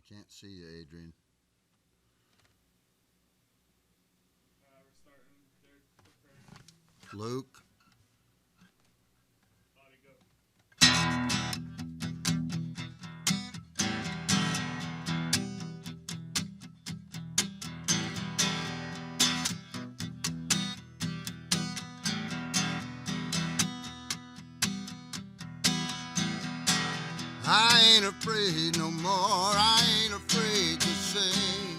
Can't see you, Adrian. We're starting there. Luke. Body go. I ain't afraid no more. I ain't afraid to sing.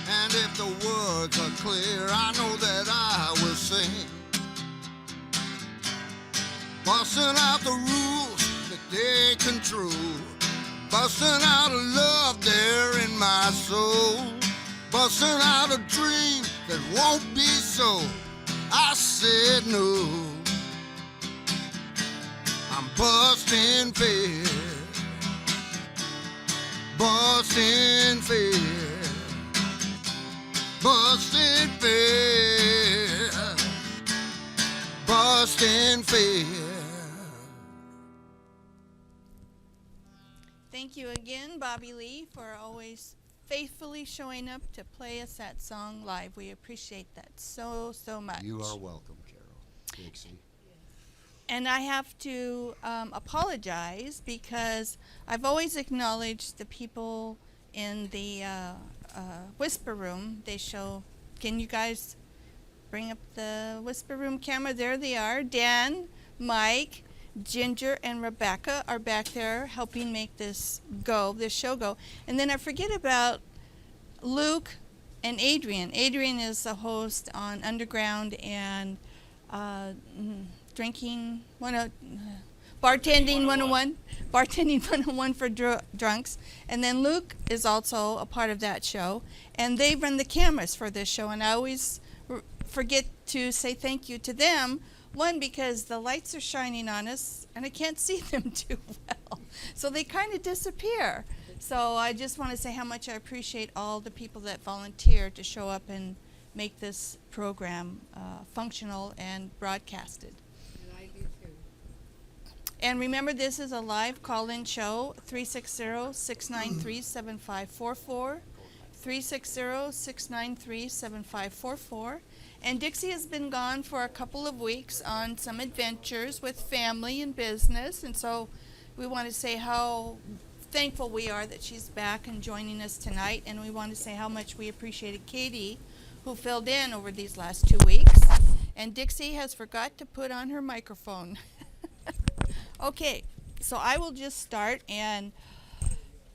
And if the words are clear, I know that I will sing. Busting out the rules that they control. Busting out a love there in my soul. Busting out a dream that won't be so. I said no. I'm busting fear. Busting fear. Busting fear. Busting fear. Thank you again, Bobby Lee, for always faithfully showing up to play us that song live. We appreciate that so much. You are welcome, Carol. Dixie. And I have to apologize because I've always acknowledged the people in the Whisper Room. They show, can you guys bring up the Whisper Room camera? There they are. Dan, Mike, Ginger, and Rebecca are back there helping make this show go. And then I forget about Luke and Adrian. Adrian is the host on Underground and bartending 101, bartending 101 for drunks. And then Luke is also a part of that show. And they run the cameras for this show. And I always forget to say thank you to them. One, because the lights are shining on us and I can't see them too well. So they kind of disappear. So I just want to say how much I appreciate all the people that volunteer to show up and make this program functional and broadcasted. And I do too. And remember, this is a live call-in show, 360-693-7544, 360-693-7544. And Dixie has been gone for a couple of weeks on some adventures with family and business, and so we want to say how thankful we are that she's back and joining us tonight, and we want to say how much we appreciated Katie, who filled in over these last 2 weeks. And Dixie has forgot to put on her microphone. Okay, so I will just start, and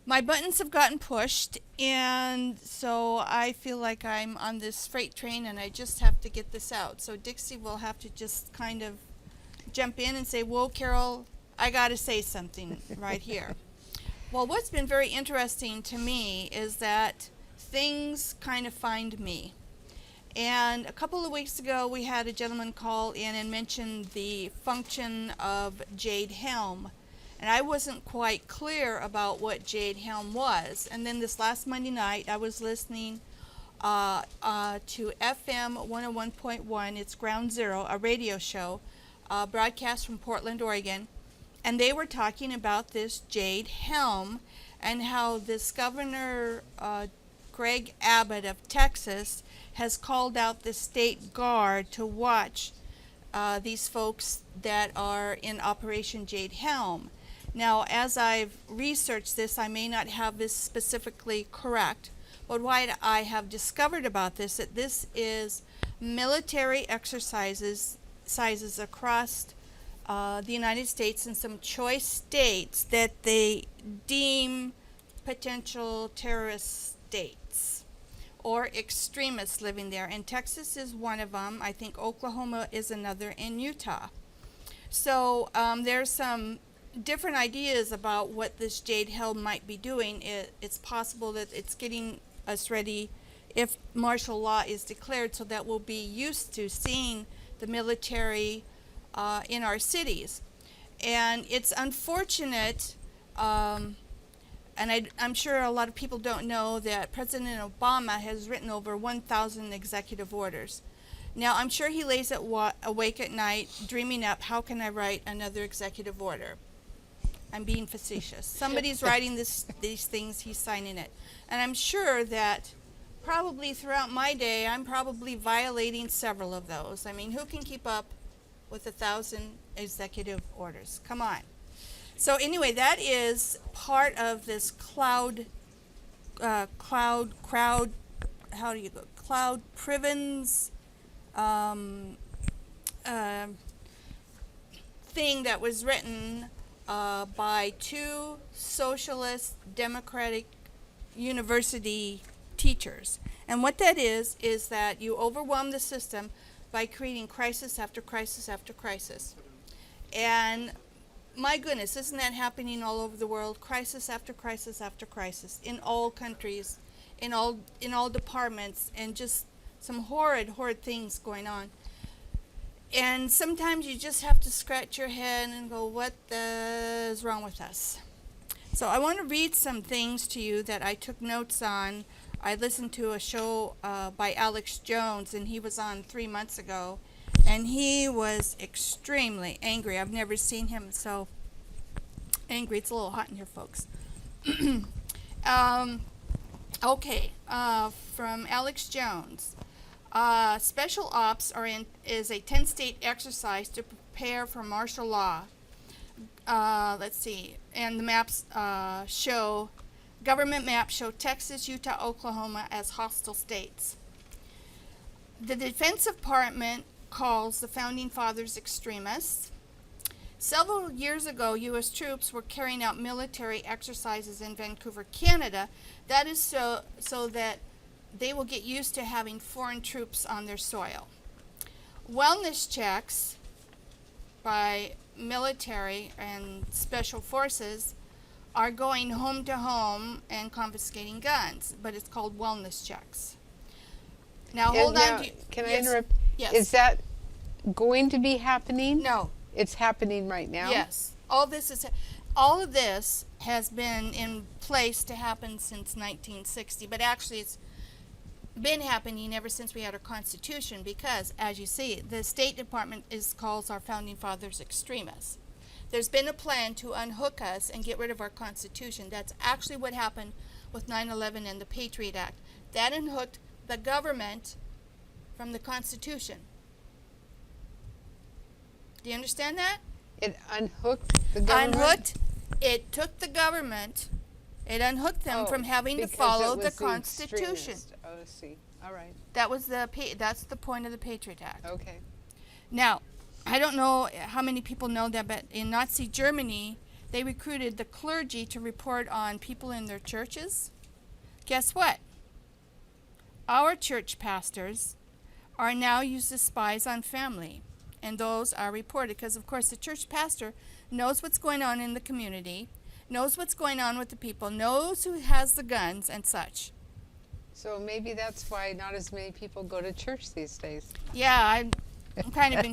my buttons have gotten pushed, and so I feel like I'm on this freight train and I just have to get this out. So Dixie will have to just kind of jump in and say, whoa, Carol, I got to say something right here. Well, what's been very interesting to me is that things kind of find me. And a couple of weeks ago, we had a gentleman call in and mention the function of Jade Helm. And I wasn't quite clear about what Jade Helm was. And then this last Monday night, I was listening to FM 101.1, it's Ground Zero, a radio show, broadcast from Portland, Oregon. And they were talking about this Jade Helm and how this Governor Greg Abbott of Texas has called out the state guard to watch these folks that are in Operation Jade Helm. Now, as I've researched this, I may not have this specifically correct, but what I have discovered about this, that this is military exercises across the United States and some choice states that they deem potential terrorist states or extremists living there. And Texas is one of them. I think Oklahoma is another, and Utah. So there's some different ideas about what this Jade Helm might be doing. It's possible that it's getting us ready if martial law is declared, so that we'll be used to seeing the military in our cities. And it's unfortunate, and I'm sure a lot of people don't know that President Obama has written over 1,000 executive orders. Now, I'm sure he lays awake at night dreaming up, how can I write another executive order? I'm being facetious. Somebody's writing these things, he's signing it. And I'm sure that probably throughout my day, I'm probably violating several of those. I mean, who can keep up with 1,000 executive orders? Come on. So anyway, that is part of this crowd, how do you go? Cloud Privens thing that was written by two socialist democratic university teachers. And what that is that you overwhelm the system by creating crisis after crisis after crisis. And my goodness, isn't that happening all over the world? Crisis after crisis after crisis in all countries, in all departments, and just some horrid things going on. And sometimes you just have to scratch your head and go, what is wrong with us? So I want to read some things to you that I took notes on. I listened to a show by Alex Jones, and he was on 3 months ago, and he was extremely angry. I've never seen him so angry. It's a little hot in here, folks. Okay, from Alex Jones. Special ops is a 10-state exercise to prepare for martial law. Let's see, and the maps government maps show Texas, Utah, Oklahoma as hostile states. The Defense Department calls the Founding Fathers extremists. Several years ago, U.S. troops were carrying out military exercises in Vancouver, Canada. That is so that they will get used to having foreign troops on their soil. Wellness checks by military and special forces are going home to home and confiscating guns, but it's called wellness checks. Now, hold on. Can I interrupt? Yes. Is that going to be happening? No. It's happening right now? Yes. All of this has been in place to happen since 1960, but actually it's been happening ever since we had our Constitution, because, as you see, the State Department calls our Founding Fathers extremists. There's been a plan to unhook us and get rid of our Constitution. That's actually what happened with 9/11 and the Patriot Act. That unhooked the government from the Constitution. Do you understand that? It unhooked the government? It took the government, it unhooked them from having to follow the Constitution. Oh, I see. All right. That's the point of the Patriot Act. Okay. Now, I don't know how many people know that, but in Nazi Germany, they recruited the clergy to report on people in their churches. Guess what? Our church pastors are now used as spies on family, and those are reported because, of course, the church pastor knows what's going on in the community, knows what's going on with the people, knows who has the guns and such. So maybe that's why not as many people go to church these days. Yeah, I'm kind of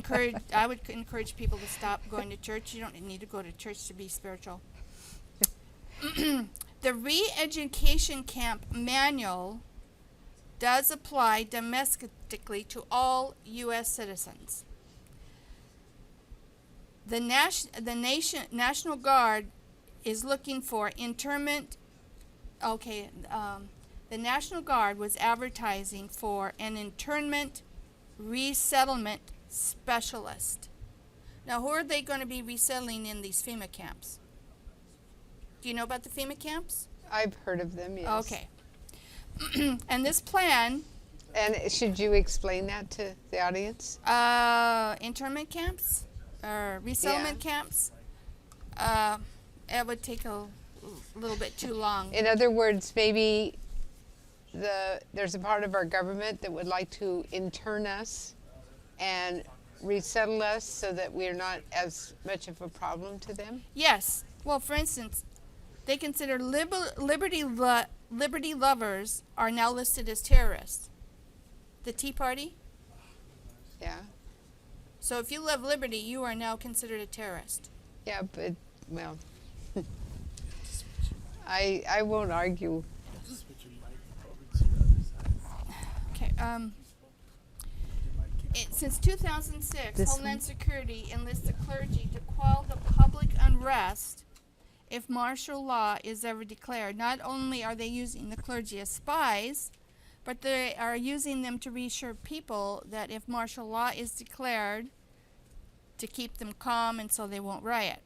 I would encourage people to stop going to church. You don't need to go to church to be spiritual. The re-education camp manual does apply domestically to all U.S. citizens. The National Guard is looking for internment. Okay, the National Guard was advertising for an internment resettlement specialist. Now, who are they going to be resettling in these FEMA camps? Do you know about the FEMA camps? I've heard of them, yes. Okay. And this plan... And should you explain that to the audience? Internment camps or resettlement camps. It would take a little bit too long. In other words, maybe there's a part of our government that would like to intern us and resettle us so that we're not as much of a problem to them? Yes. Well, for instance, they consider liberty lovers are now listed as terrorists. The Tea Party? Yeah. So if you love liberty, you are now considered a terrorist. Yeah, but, well, I won't argue. Okay. Since 2006, This Homeland Security enlisted clergy to quell the public unrest if martial law is ever declared. Not only are they using the clergy as spies, but they are using them to reassure people that if martial law is declared, to keep them calm and so they won't riot.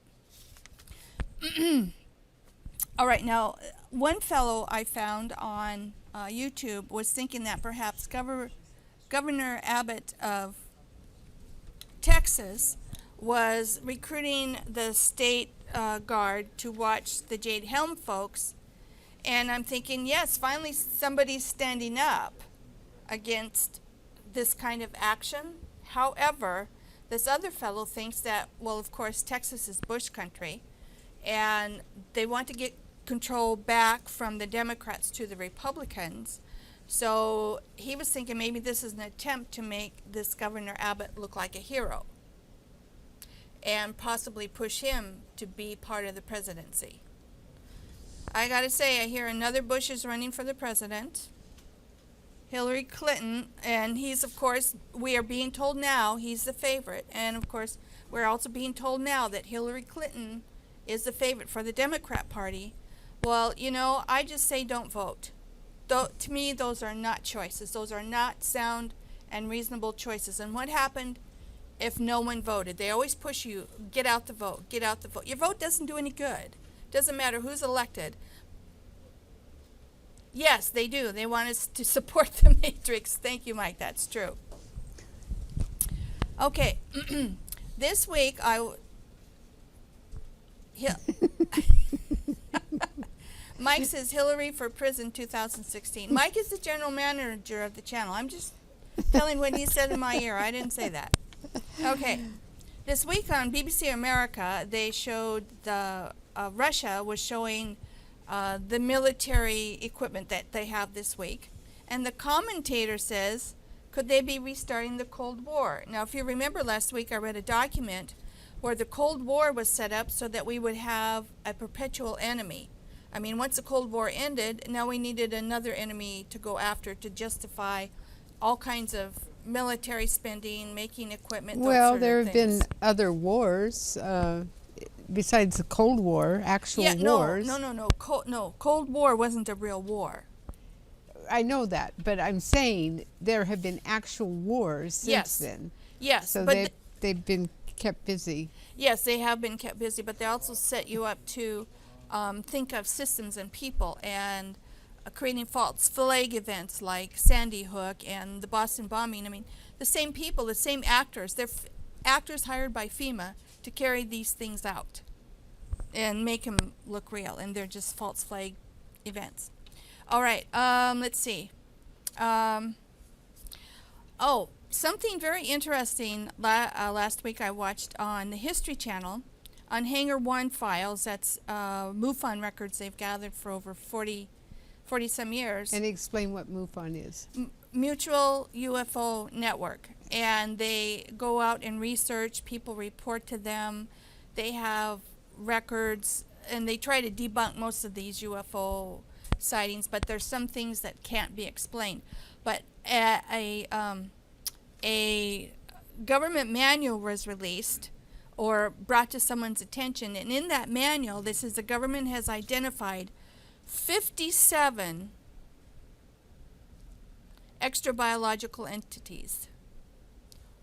All right, now, one fellow I found on YouTube was thinking that perhaps Governor Abbott of Texas was recruiting the state guard to watch the Jade Helm folks. And I'm thinking, yes, finally somebody's standing up against this kind of action. However, this other fellow thinks that, well, of course, Texas is Bush country, and they want to get control back from the Democrats to the Republicans. So he was thinking maybe this is an attempt to make this Governor Abbott look like a hero and possibly push him to be part of the presidency. I gotta say, I hear another Bush is running for the president, Hillary Clinton, and he's, of course, we are being told now he's the favorite. And, of course, we're also being told now that Hillary Clinton is the favorite for the Democrat Party. Well, you know, I just say don't vote. To me, those are not choices. Those are not sound and reasonable choices. And what happened if no one voted? They always push you, get out the vote, get out the vote. Your vote doesn't do any good. Doesn't matter who's elected. Yes, they do. They want us to support the Matrix. Thank you, Mike. That's true. Okay. This week, Mike says Hillary for prison 2016. Mike is the general manager of the channel. I'm just telling what he said in my ear. I didn't say that. Okay. This week on BBC America, they showed Russia was showing the military equipment that they have this week. And the commentator says, could they be restarting the Cold War? Now, if you remember last week, I read a document where the Cold War was set up so that we would have a perpetual enemy. I mean, once the Cold War ended, now we needed another enemy to go after to justify all kinds of military spending, making equipment. Well, there have been other wars besides the Cold War, actual wars. No. Cold War wasn't a real war. I know that, but I'm saying there have been actual wars since then. Yes. So they've been kept busy. Yes, they have been kept busy, but they also set you up to think of systems and people and creating false flag events like Sandy Hook and the Boston bombing. I mean, the same people, the same actors. They're actors hired by FEMA to carry these things out and make them look real, and they're just false flag events. All right, let's see. Something very interesting last week I watched on the History Channel on Hangar 1 files. That's MUFON records they've gathered for over 40 some years. And explain what MUFON is. Mutual UFO Network. And they go out and research, people report to them, they have records, and they try to debunk most of these UFO sightings, but there's some things that can't be explained. But a government manual was released or brought to someone's attention, and in that manual, this is the government has identified 57 extrabiological entities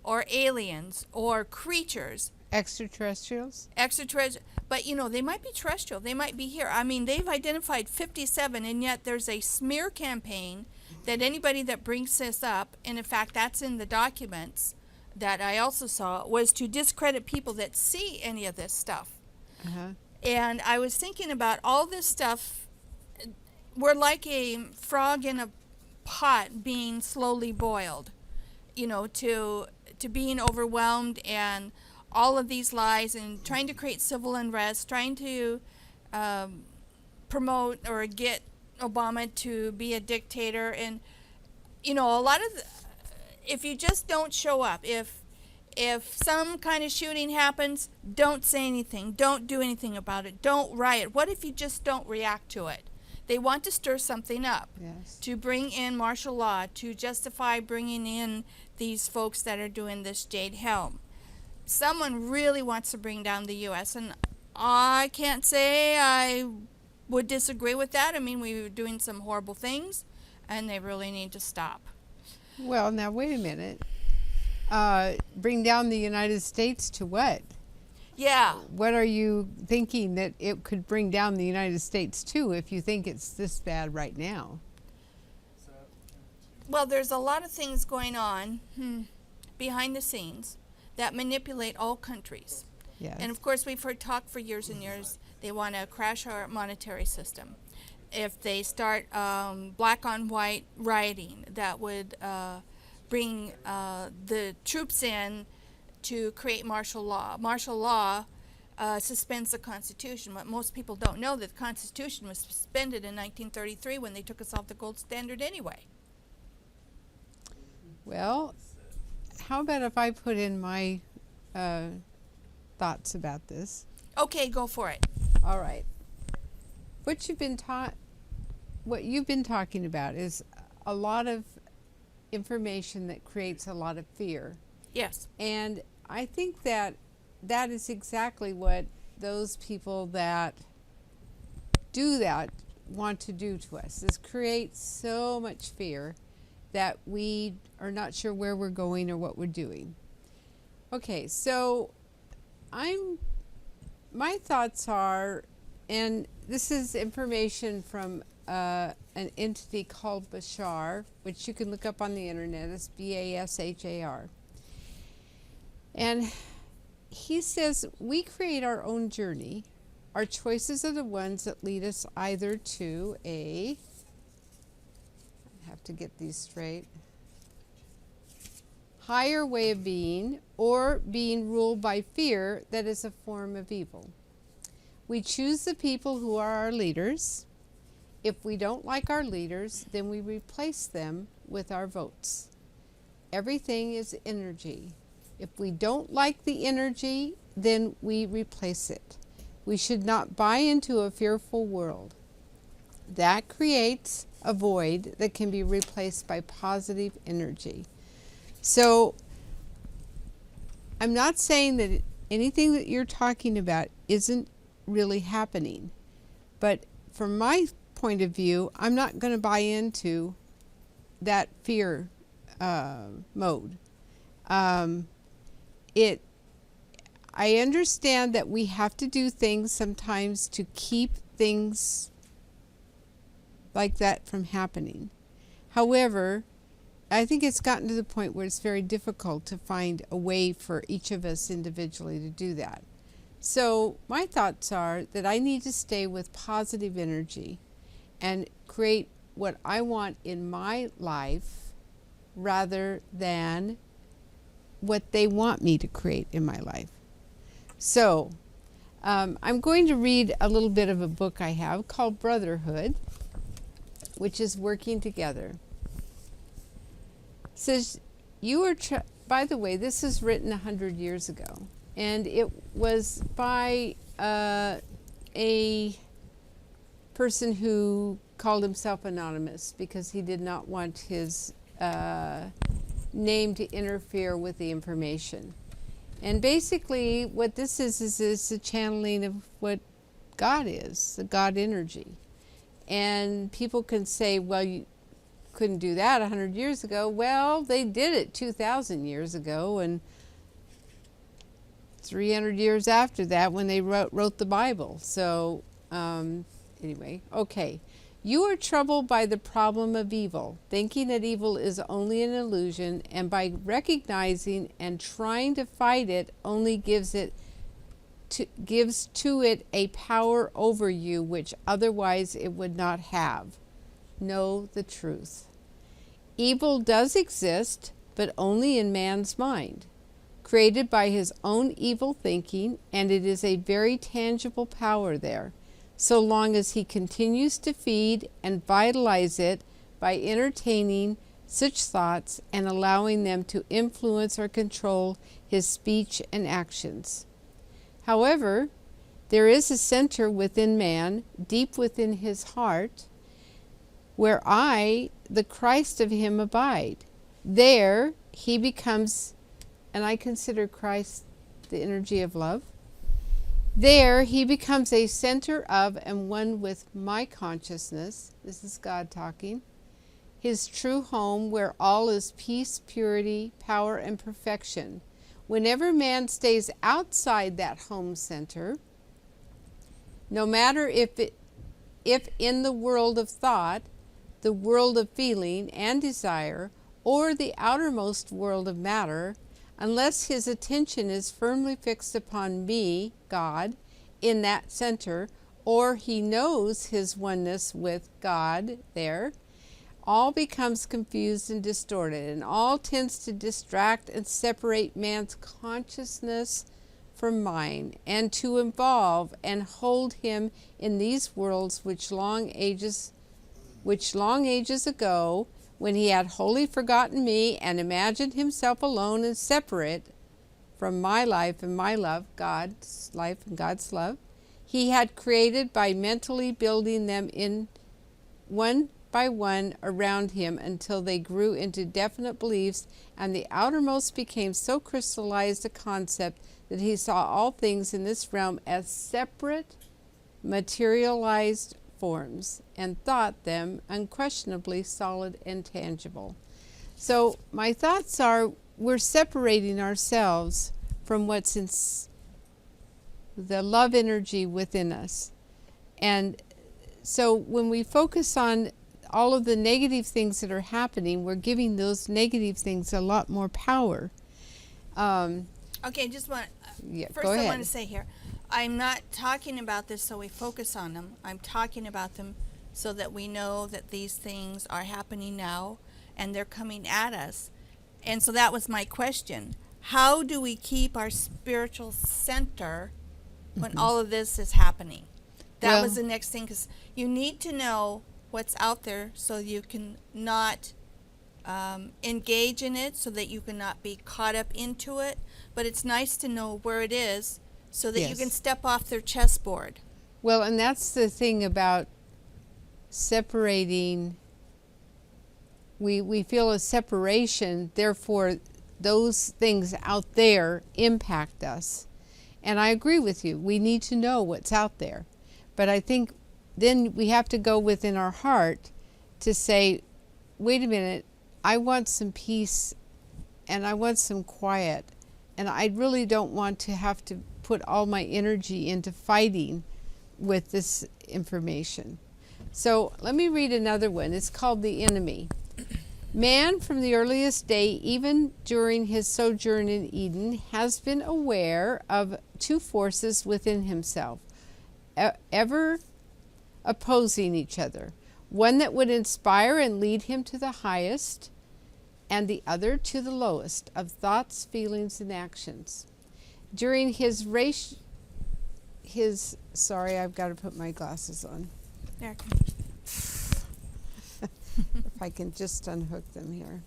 or aliens or creatures. Extraterrestrials? But you know, they might be terrestrial, they might be here. I mean, they've identified 57, and yet there's a smear campaign that anybody that brings this up, and in fact that's in the documents that I also saw, was to discredit people that see any of this stuff. And I was thinking about all this stuff. We're like a frog in a pot being slowly boiled, you know, to being overwhelmed, and all of these lies, and trying to create civil unrest, trying to promote or get Obama to be a dictator. And you know, a lot of if you just don't show up, if some kind of shooting happens, don't say anything, don't do anything about it, don't riot. What if you just don't react to it? They want to stir something up, yes, to bring in martial law, to justify bringing in these folks that are doing this Jade Helm. Someone really wants to bring down the U.S., and I can't say I would disagree with that. I mean, we were doing some horrible things, and they really need to stop. Well, now wait a minute. Bring down the United States to what? Yeah. What are you thinking that it could bring down the United States to if you think it's this bad right now? Is that Well, there's a lot of things going on behind the scenes that manipulate all countries. Yes. And of course, we've heard talk for years and years. They want to crash our monetary system. If they start black on white rioting, that would bring the troops in to create martial law. Martial law suspends the Constitution. But most people don't know that the Constitution was suspended in 1933 when they took us off the gold standard anyway. Well, how about if I put in my thoughts about this? Okay, go for it. All right. What you've been talking about is a lot of information that creates a lot of fear. Yes. And I think that that is exactly what those people that do that want to do to us, is create so much fear that we are not sure where we're going or what we're doing. Okay, so my thoughts are, and this is information from an entity called Bashar, which you can look up on the internet. It's Bashar. And he says we create our own journey. Our choices are the ones that lead us either to I have to get these straight, higher way of being, or being ruled by fear that is a form of evil. We choose the people who are our leaders. If we don't like our leaders, then we replace them with our votes. Everything is energy. If we don't like the energy, then we replace it. We should not buy into a fearful world. That creates a void that can be replaced by positive energy. So I'm not saying that anything that you're talking about isn't really happening, but from my point of view, I'm not going to buy into that fear mode. I understand that we have to do things sometimes to keep things like that from happening. However, I think it's gotten to the point where it's very difficult to find a way for each of us individually to do that. So my thoughts are that I need to stay with positive energy and create what I want in my life rather than what they want me to create in my life. So I'm going to read a little bit of a book I have called Brotherhood, which is Working Together. It says, by the way, this is written 100 years ago, and it was by a person who called himself anonymous because he did not want his name to interfere with the information. And basically what this is a channeling of what God is, the God energy. And people can say, well, you couldn't do that 100 years ago. Well, they did it 2,000 years ago, and 300 years after that when they wrote the Bible. So anyway, okay. You are troubled by the problem of evil, thinking that evil is only an illusion, and by recognizing and trying to fight it only gives to it a power over you which otherwise it would not have. Know the truth. Evil does exist, but only in man's mind, created by his own evil thinking, and it is a very tangible power there, so long as he continues to feed and vitalize it by entertaining such thoughts and allowing them to influence or control his speech and actions. However, there is a center within man, deep within his heart, where I, the Christ of him, abide. There he becomes, and I consider Christ the energy of love. There he becomes a center of and one with my consciousness. This is God talking. His true home where all is peace, purity, power, and perfection. Whenever man stays outside that home center, no matter if in the world of thought, the world of feeling and desire, or the outermost world of matter, unless his attention is firmly fixed upon me, God, in that center, or he knows his oneness with God there, all becomes confused and distorted, and all tends to distract and separate man's consciousness from mine, and to involve and hold him in these worlds which long ages ago, when he had wholly forgotten me and imagined himself alone and separate from my life and my love, God's life and God's love, he had created by mentally building them in one by one around him until they grew into definite beliefs, and the outermost became so crystallized a concept that he saw all things in this realm as separate, materialized forms, and thought them unquestionably solid and tangible. So my thoughts are, we're separating ourselves from what's in the love energy within us. And so when we focus on all of the negative things that are happening, we're giving those negative things a lot more power. Okay, just want first go I ahead. want to say here, I'm not talking about this so we focus on them. I'm talking about them so that we know that these things are happening now and they're coming at us. And so that was my question. How do we keep our spiritual center when all of this is happening? That was the next thing, because you need to know what's out there so you can not engage in it, so that you cannot be caught up into it. But it's nice to know where it is so that you can step off their chessboard. Well, and that's the thing about separating. We feel a separation, therefore those things out there impact us. And I agree with you. We need to know what's out there. But I think then we have to go within our heart to say, wait a minute, I want some peace and I want some quiet. And I really don't want to have to put all my energy into fighting with this information. So let me read another one. It's called The Enemy. Man, from the earliest day, even during his sojourn in Eden, has been aware of two forces within himself, ever opposing each other. One that would inspire and lead him to the highest, and the other to the lowest of thoughts, feelings, and actions. During his sorry, I've got to put my glasses on. There. If I can just unhook them here.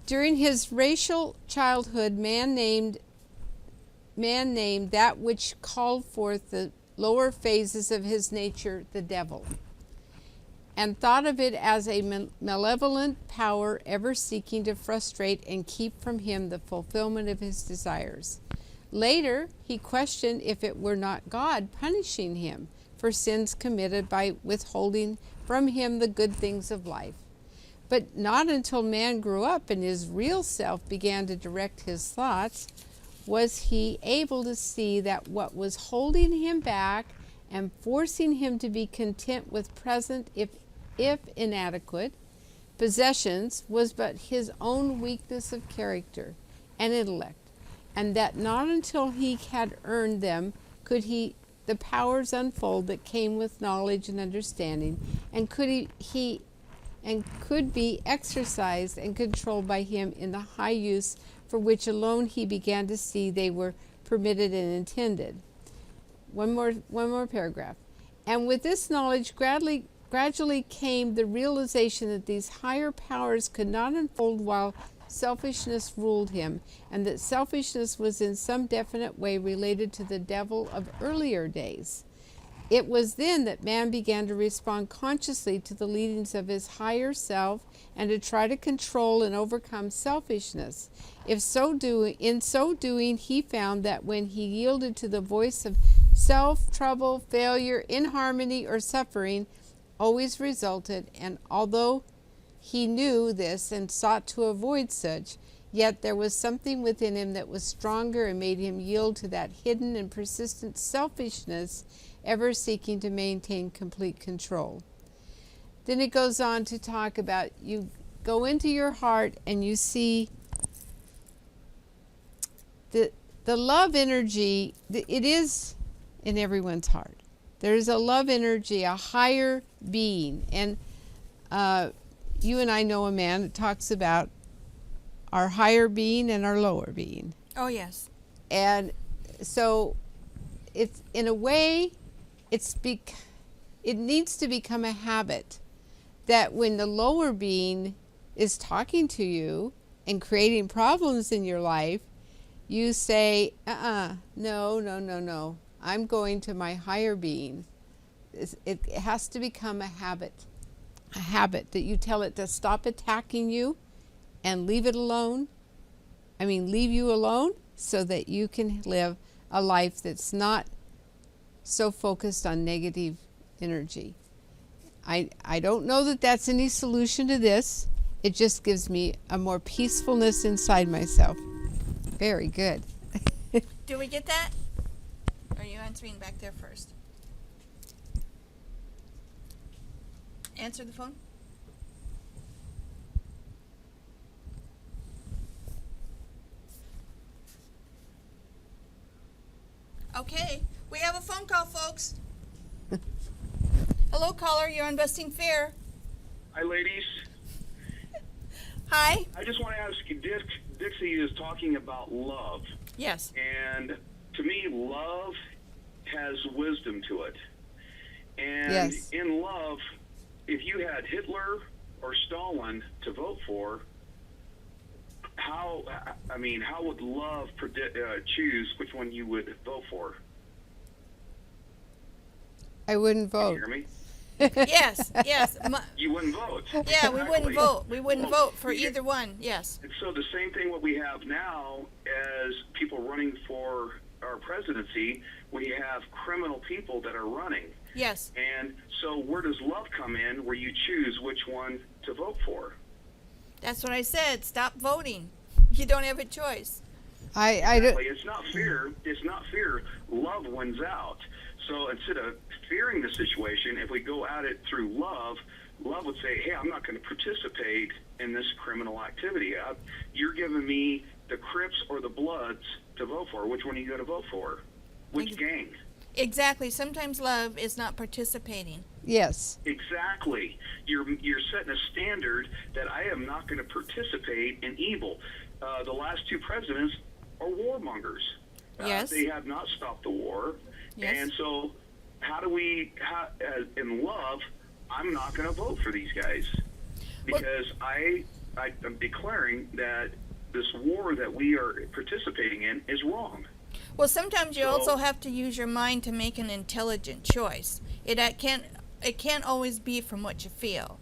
During his racial childhood, man named that which called forth the lower phases of his nature the devil, and thought of it as a malevolent power ever seeking to frustrate and keep from him the fulfillment of his desires. Later, he questioned if it were not God punishing him for sins committed by withholding from him the good things of life. But not until man grew up and his real self began to direct his thoughts was he able to see that what was holding him back and forcing him to be content with present, if inadequate, possessions was but his own weakness of character and intellect, and that not until he had earned them could the powers unfold that came with knowledge and understanding, and could be exercised and controlled by him in the high use for which alone he began to see they were permitted and intended. One more paragraph. And with this knowledge gradually came the realization that these higher powers could not unfold while selfishness ruled him, and that selfishness was in some definite way related to the devil of earlier days. It was then that man began to respond consciously to the leadings of his higher self and to try to control and overcome selfishness. In so doing, he found that when he yielded to the voice of self, trouble, failure, inharmony, or suffering always resulted, and although he knew this and sought to avoid such, yet there was something within him that was stronger and made him yield to that hidden and persistent selfishness, ever seeking to maintain complete control. Then it goes on to talk about, you go into your heart and you see the love energy. It is in everyone's heart. There's a love energy, a higher being. And you and I know a man that talks about our higher being and our lower being. Oh, yes. And so it's, in a way, it needs to become a habit that when the lower being is talking to you and creating problems in your life, you say, no. I'm going to my higher being. It has to become a habit that you tell it to stop attacking you and leave it alone. Leave you alone so that you can live a life that's not so focused on negative energy. I don't know that that's any solution to this. It just gives me a more peacefulness inside myself. Very good. Do we get that? Or are you answering back there first? Answer the phone. Okay, we have a phone call, folks. Hello, caller. You're on Busting Fair. Hi, ladies. Hi. I just want to ask you, Dixie is talking about love. Yes. And to me, love has wisdom to it. And Yes. in love, if you had Hitler or Stalin to vote for, how would love choose which one you would vote for? I wouldn't Can you vote. hear me? Yes. You wouldn't vote. Yeah, we wouldn't Exactly. vote. We wouldn't Well, vote for either one. Yes. And so the same thing what we have now as people running for our presidency, we have criminal people that are running. Yes. And so where does love come in where you choose which one to vote for? That's what I said. Stop voting. You don't have a choice. I don't. Exactly. It's not fear. It's not fear. Love wins out. So instead of fearing the situation, if we go at it through love, love would say, hey, I'm not going to participate in this criminal activity. You're giving me the Crips or the Bloods to vote for. Which one are you going to vote for? Which gang? Exactly. Sometimes love is not participating. Yes. Exactly. You're setting a standard that I am not going to participate in evil. The last two presidents are warmongers. Yes. They have not stopped the war. Yes. And so in love, I'm not going to vote for these guys because I'm declaring that this war that we are participating in is wrong. Well, sometimes you So- also have to use your mind to make an intelligent choice. It can't always be from what you feel.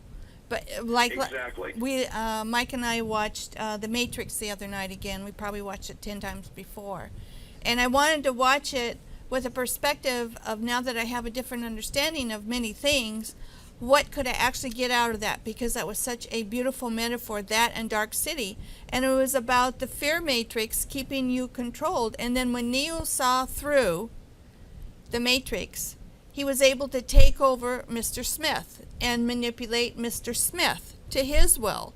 But Exactly. Mike and I watched The Matrix the other night again. We probably watched it 10 times before. And I wanted to watch it with a perspective of, now that I have a different understanding of many things, what could I actually get out of that? Because that was such a beautiful metaphor, that and Dark City. And it was about the fear matrix keeping you controlled. And then when Neo saw through the matrix, he was able to take over Mr. Smith and manipulate Mr. Smith to his will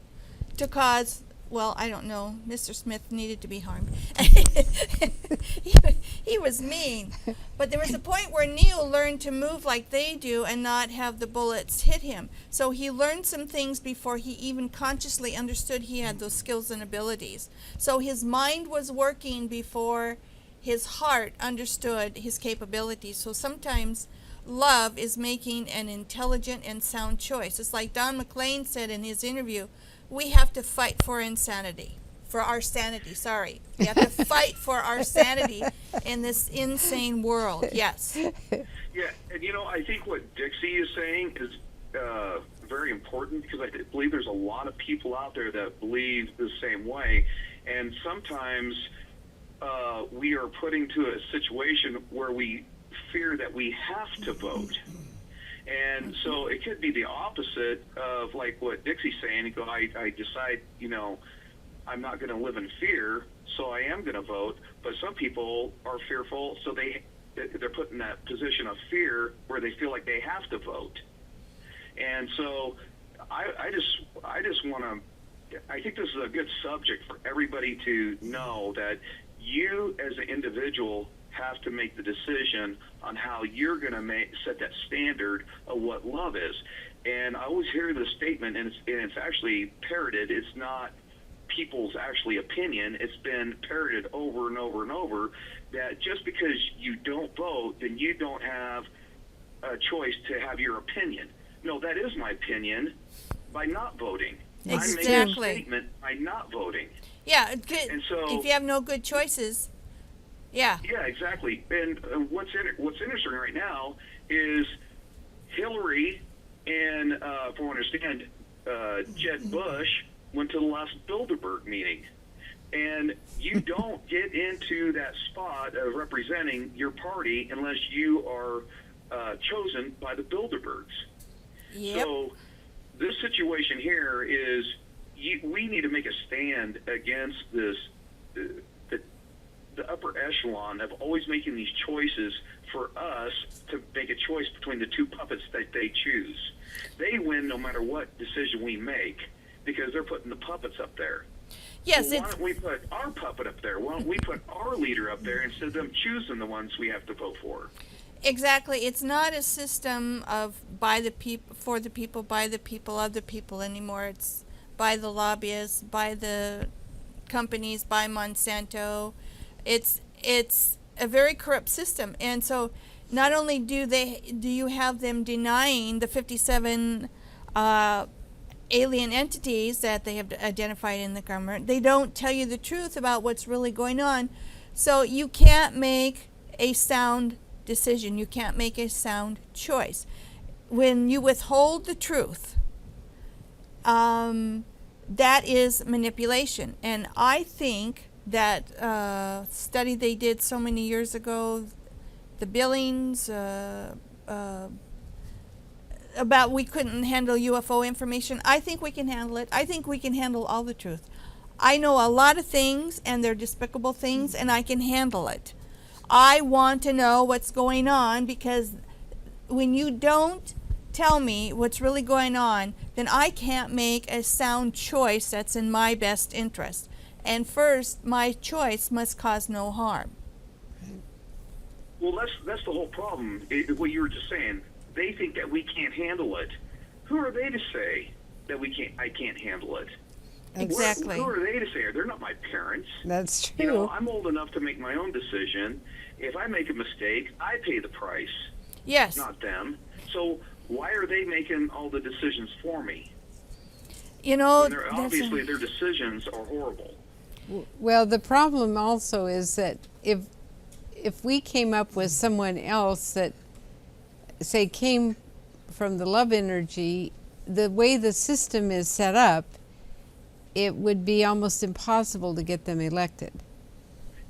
to cause, well, I don't know, Mr. Smith needed to be harmed. he was mean. But there was a point where Neo learned to move like they do and not have the bullets hit him. So he learned some things before he even consciously understood he had those skills and abilities. So his mind was working before his heart understood his capabilities. So sometimes love is making an intelligent and sound choice. It's like Don McLean said in his interview, we have to fight for insanity. for our sanity. Sorry. We have to fight for our sanity in this insane world. Yes. Yeah, and I think what Dixie is saying is very important, because I believe there's a lot of people out there that believe the same way, and sometimes we are put into a situation where we fear that we have to vote. And so it could be the opposite of like what Dixie's saying. You go, I decide, I'm not going to live in fear, so I am going to vote. But some people are fearful, so they're put in that position of fear where they feel like they have to vote. And so I just want to, I think this is a good subject for everybody to know that you as an individual have to make the decision on how you're going to set that standard of what love is. And I always hear this statement, and it's actually parroted. It's not people's actually opinion. It's been parroted over and over and over, that just because you don't vote, then you don't have a choice to have your opinion. No, that is my opinion by not voting. I'm making a Exactly. statement by not voting. Yeah. And so- if you have no good choices, yeah. Yeah, exactly. And what's interesting right now is Hillary and, from what I understand, Jeb Bush went to the last Bilderberg meeting. And you don't get into that spot of representing your party unless you are chosen by the Bilderbergs. Yep. So this situation here is we need to make a stand against this, the upper echelon of always making these choices for us to make a choice between the two puppets that they choose. They win no matter what decision we make because they're putting the puppets up there. Yes. Well, why don't we put our puppet up there? Why don't we put our leader up there instead of them choosing the ones we have to vote for? Exactly. It's not a system of by the people, for the people, by the people, of the people anymore. It's by the lobbyists, by the companies, by Monsanto. It's a very corrupt system. And so not only do you have them denying the 57 alien entities that they have identified in the government, they don't tell you the truth about what's really going on. So you can't make a sound decision. You can't make a sound choice. When you withhold the truth, that is manipulation. And I think that study they did so many years ago, the Billings, about we couldn't handle UFO information, I think we can handle it. I think we can handle all the truth. I know a lot of things, and they're despicable things, and I can handle it. I want to know what's going on, because when you don't tell me what's really going on, then I can't make a sound choice that's in my best interest. And first, my choice must cause no harm. Well, that's the whole problem. What you were just saying, they think that we can't handle it. Who are they to say that I can't handle it? Exactly. Who are they to say? They're not my parents. That's true. You know, I'm old enough to make my own decision. If I make a mistake, I pay the price, Yes. not them. So why are they making all the decisions for me? You know, And obviously their decisions are horrible. Well, the problem also is that if we came up with someone else that, say, came from the love energy, the way the system is set up, it would be almost impossible to get them elected.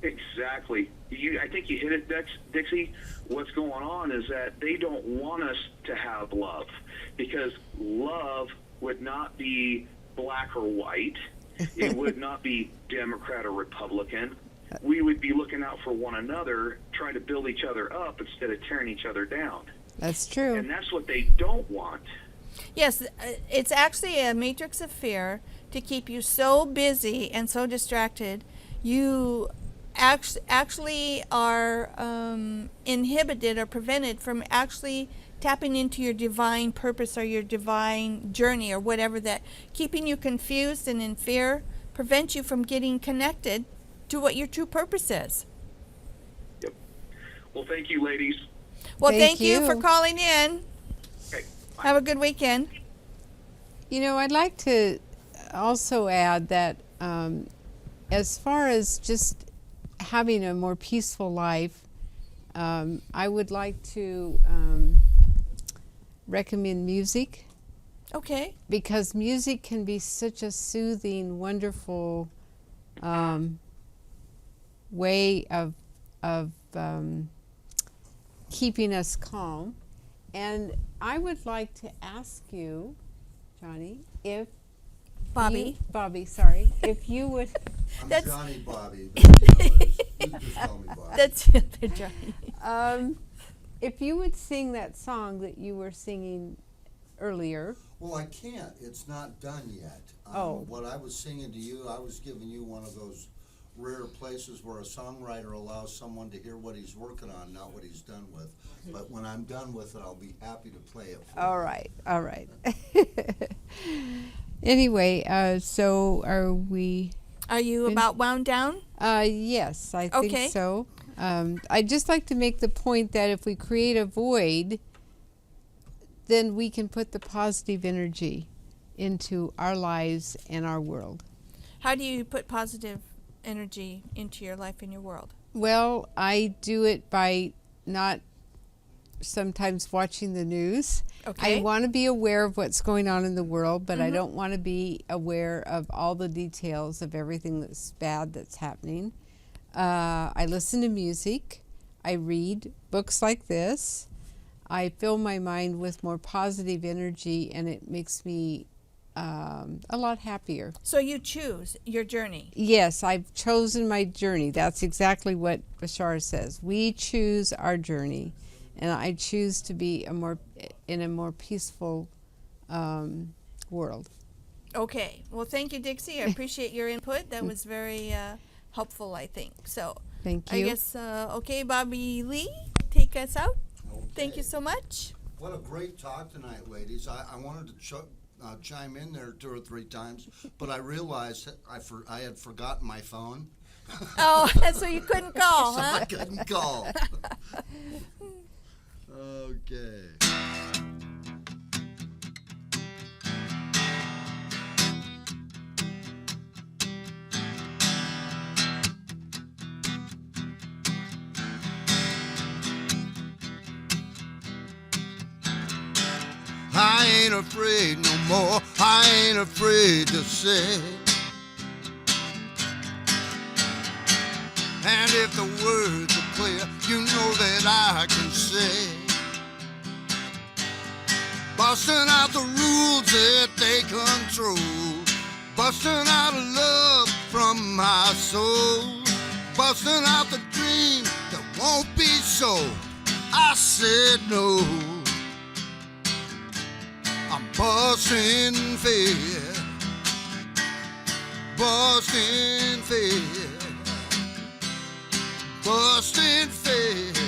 Exactly. I think you hit it, Dixie. What's going on is that they don't want us to have love, because love would not be black or white. It would not be Democrat or Republican. We would be looking out for one another, trying to build each other up instead of tearing each other down. That's true. And that's what they don't want. yes, it's actually a matrix of fear to keep you so busy and so distracted. You actually are inhibited or prevented from actually tapping into your divine purpose or your divine journey or whatever. That keeping you confused and in fear prevents you from getting connected to what your true purpose is. Yep. Well, thank you, ladies. Well, Thank thank you for you. calling in. Okay. Bye. Have a good weekend. You know, I'd like to also add that as far as just having a more peaceful life, I would like to recommend music, Okay. because music can be such a soothing, wonderful way of keeping us calm. And I would like to ask you, Johnny, if Bobby. Bobby, sorry, if you would. I'm That's- Johnny Bobby. But, you just call me Bobby. That's the other Johnny. If you would sing that song that you were singing earlier. Well, I can't. It's not done yet. Oh. What I was singing to you, I was giving you one of those rare places where a songwriter allows someone to hear what he's working on, not what he's done with. But when I'm done with it, I'll be happy to play it for you. All right, all right. Anyway, so are we? Are you about wound down? Yes, I Okay. think so. I'd just like to make the point that if we create a void, then we can put the positive energy into our lives and our world. How do you put positive energy into your life and your world? Well, I do it by not sometimes watching the news. Okay. I want to be aware of what's going on in the world, but Mm-hmm. I don't want to be aware of all the details of everything that's bad that's happening. I listen to music. I read books like this. I fill my mind with more positive energy, and it makes me a lot happier. So you choose your journey. Yes, I've chosen my journey. That's exactly what Bashar says. We choose our journey, and I choose to be in a more peaceful world. Okay. Well, thank you, Dixie. I appreciate your input. That was very helpful, I think. So Thank I you. guess, okay, Bobby Lee, take us out. Thank you so much. What a great talk tonight, ladies. I wanted to chime in there 2 or 3 times, but I realized that I had forgotten my phone. Oh, so you couldn't call, So huh? I couldn't call. Okay. I ain't afraid no more. I ain't afraid to say. And if the words are clear, you know that I can say. Busting out the rules that they control. Busting out a love from my soul. Busting out the dream that won't be sold. I said no. I'm busting fear. Busting fear. Busting fear.